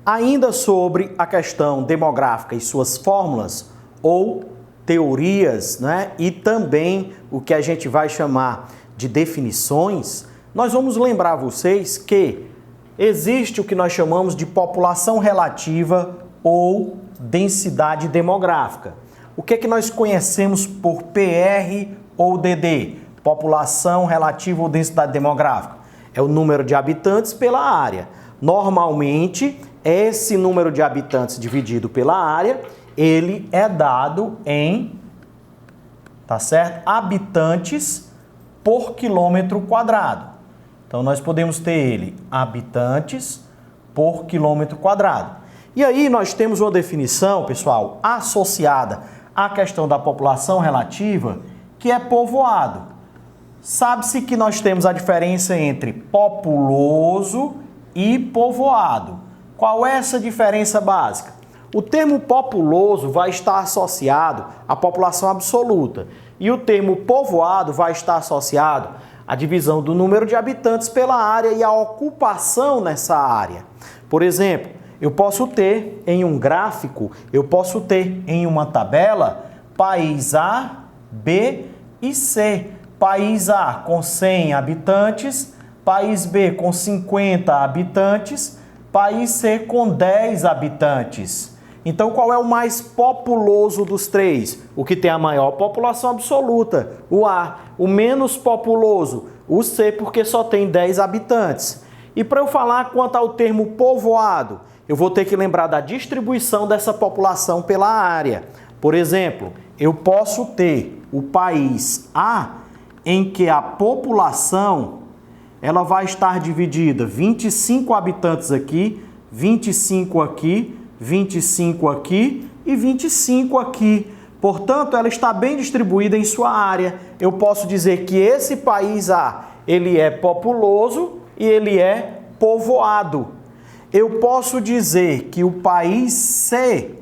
Ainda sobre a questão demográfica e suas fórmulas ou teorias, né? E também o que a gente vai chamar de definições, nós vamos lembrar vocês que existe o que nós chamamos de população relativa ou densidade demográfica. O que é que nós conhecemos por PR ou DD? População relativa ou densidade demográfica. É o número de habitantes pela área. Normalmente, esse número de habitantes dividido pela área, ele é dado em, tá certo? Habitantes por quilômetro quadrado. Então, nós podemos ter ele, habitantes por quilômetro quadrado. E aí, nós temos uma definição, pessoal, associada à questão da população relativa, que é povoado. Sabe-se que nós temos a diferença entre populoso e povoado. Qual é essa diferença básica? O termo populoso vai estar associado à população absoluta e o termo povoado vai estar associado à divisão do número de habitantes pela área e à ocupação nessa área. Por exemplo, eu posso ter em um gráfico, eu posso ter em uma tabela país A, B e C. País A com 100 habitantes, país B com 50 habitantes, país C com 10 habitantes. Então, qual é o mais populoso dos três? O que tem a maior população absoluta, o A. O menos populoso, o C, porque só tem 10 habitantes. E para eu falar quanto ao termo povoado, eu vou ter que lembrar da distribuição dessa população pela área. Por exemplo, eu posso ter o país A, em que a população ela vai estar dividida 25 habitantes aqui, 25 aqui, 25 aqui e 25 aqui. Portanto, ela está bem distribuída em sua área. Eu posso dizer que esse país A, ele é populoso e ele é povoado. Eu posso dizer que o país C,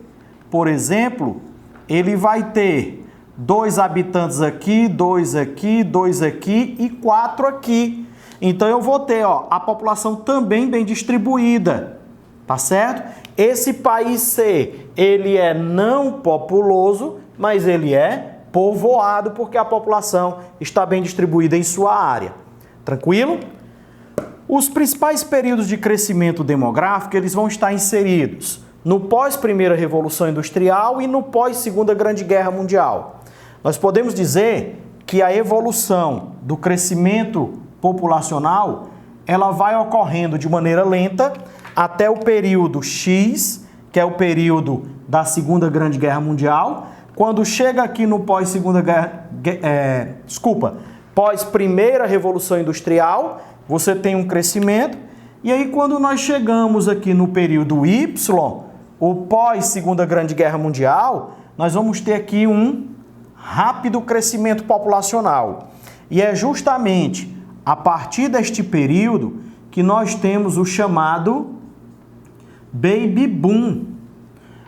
por exemplo, ele vai ter 2 habitantes aqui, 2 aqui, 2 aqui e 4 aqui. Então, eu vou ter a população também bem distribuída, tá certo? Esse país C, ele é não populoso, mas ele é povoado porque a população está bem distribuída em sua área. Tranquilo? Os principais períodos de crescimento demográfico, eles vão estar inseridos no pós-Primeira Revolução Industrial e no pós-Segunda Grande Guerra Mundial. Nós podemos dizer que a evolução do crescimento populacional, ela vai ocorrendo de maneira lenta até o período X, que é o período da Segunda Grande Guerra Mundial. Quando chega aqui no pós-Primeira Revolução Industrial, você tem um crescimento. E aí, quando nós chegamos aqui no período Y, o pós-Segunda Grande Guerra Mundial, nós vamos ter aqui um rápido crescimento populacional. E é justamente a partir deste período que nós temos o chamado Baby Boom,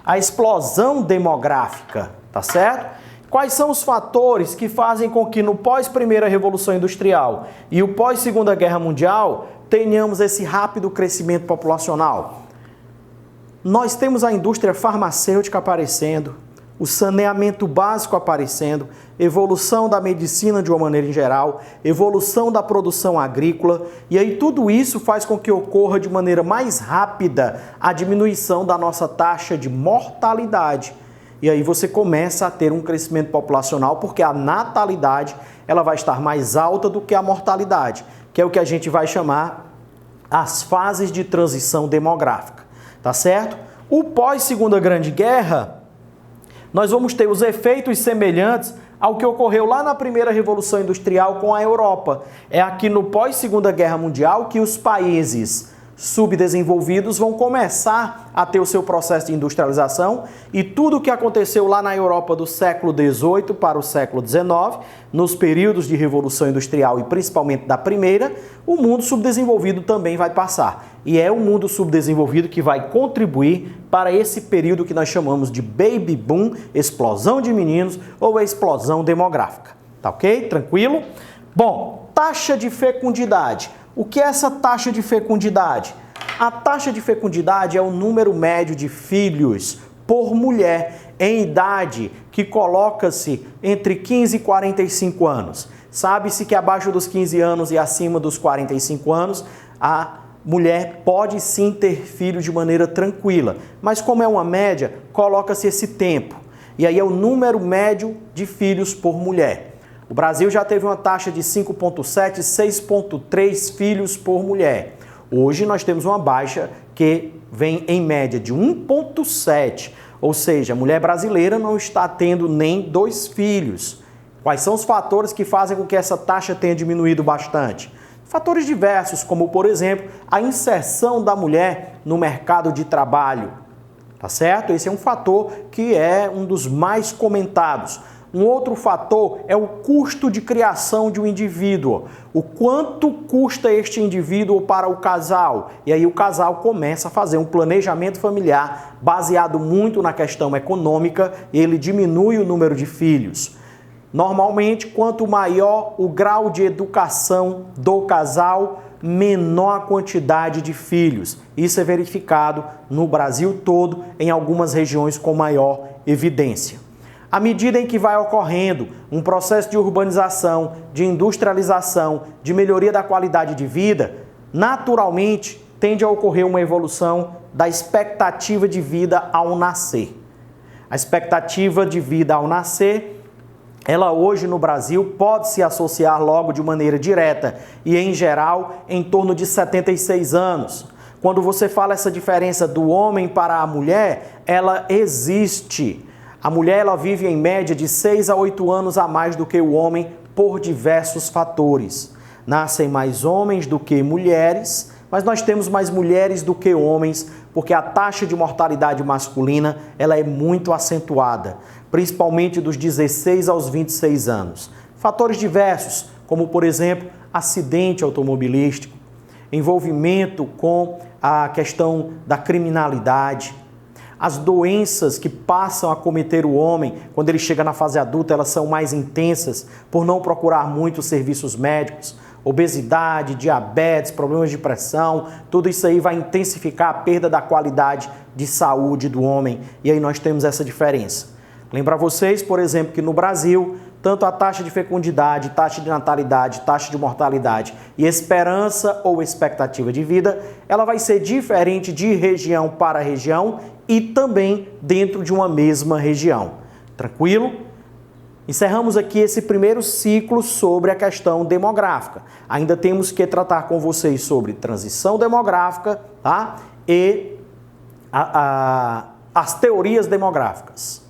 a explosão demográfica, tá certo? Quais são os fatores que fazem com que no pós-Primeira Revolução Industrial e o pós-Segunda Guerra Mundial tenhamos esse rápido crescimento populacional? Nós temos a indústria farmacêutica aparecendo, o saneamento básico aparecendo, evolução da medicina de uma maneira em geral, evolução da produção agrícola, e aí tudo isso faz com que ocorra de maneira mais rápida a diminuição da nossa taxa de mortalidade. E aí você começa a ter um crescimento populacional porque a natalidade ela vai estar mais alta do que a mortalidade, que é o que a gente vai chamar as fases de transição demográfica, tá certo? O pós-Segunda Grande Guerra, nós vamos ter os efeitos semelhantes ao que ocorreu lá na Primeira Revolução Industrial com a Europa. É aqui no pós-Segunda Guerra Mundial que os países subdesenvolvidos vão começar a ter o seu processo de industrialização e tudo o que aconteceu lá na Europa do século XVIII para o século XIX, nos períodos de Revolução Industrial e principalmente da Primeira, o mundo subdesenvolvido também vai passar. E é o mundo subdesenvolvido que vai contribuir para esse período que nós chamamos de Baby Boom, explosão de meninos ou explosão demográfica. Tá ok? Tranquilo? Bom, taxa de fecundidade. O que é essa taxa de fecundidade? A taxa de fecundidade é o número médio de filhos por mulher em idade que coloca-se entre 15 e 45 anos. Sabe-se que abaixo dos 15 anos e acima dos 45 anos, a mulher pode sim ter filhos de maneira tranquila, mas como é uma média, coloca-se esse tempo. E aí é o número médio de filhos por mulher. O Brasil já teve uma taxa de 5,7, 6,3 filhos por mulher. Hoje nós temos uma baixa que vem em média de 1,7, ou seja, a mulher brasileira não está tendo nem 2 filhos. Quais são os fatores que fazem com que essa taxa tenha diminuído bastante? Fatores diversos, como por exemplo, a inserção da mulher no mercado de trabalho. Tá certo? Esse é um fator que é um dos mais comentados. Um outro fator é o custo de criação de um indivíduo. O quanto custa este indivíduo para o casal? E aí o casal começa a fazer um planejamento familiar baseado muito na questão econômica e ele diminui o número de filhos. Normalmente, quanto maior o grau de educação do casal, menor a quantidade de filhos. Isso é verificado no Brasil todo, em algumas regiões com maior evidência. À medida em que vai ocorrendo um processo de urbanização, de industrialização, de melhoria da qualidade de vida, naturalmente tende a ocorrer uma evolução da expectativa de vida ao nascer. A expectativa de vida ao nascer, ela hoje no Brasil pode se associar logo de maneira direta e em geral em torno de 76 anos. Quando você fala essa diferença do homem para a mulher, ela existe. A mulher ela vive em média de 6 a 8 anos a mais do que o homem por diversos fatores. Nascem mais homens do que mulheres, mas nós temos mais mulheres do que homens, porque a taxa de mortalidade masculina ela é muito acentuada, principalmente dos 16 aos 26 anos. Fatores diversos, como por exemplo, acidente automobilístico, envolvimento com a questão da criminalidade, as doenças que passam a acometer o homem quando ele chega na fase adulta, elas são mais intensas por não procurar muitos serviços médicos, obesidade, diabetes, problemas de pressão, tudo isso aí vai intensificar a perda da qualidade de saúde do homem e aí nós temos essa diferença. Lembrar vocês, por exemplo, que no Brasil, tanto a taxa de fecundidade, taxa de natalidade, taxa de mortalidade e esperança ou expectativa de vida, ela vai ser diferente de região para região e também dentro de uma mesma região. Tranquilo? Encerramos aqui esse primeiro ciclo sobre a questão demográfica. Ainda temos que tratar com vocês sobre transição demográfica, tá? E as teorias demográficas.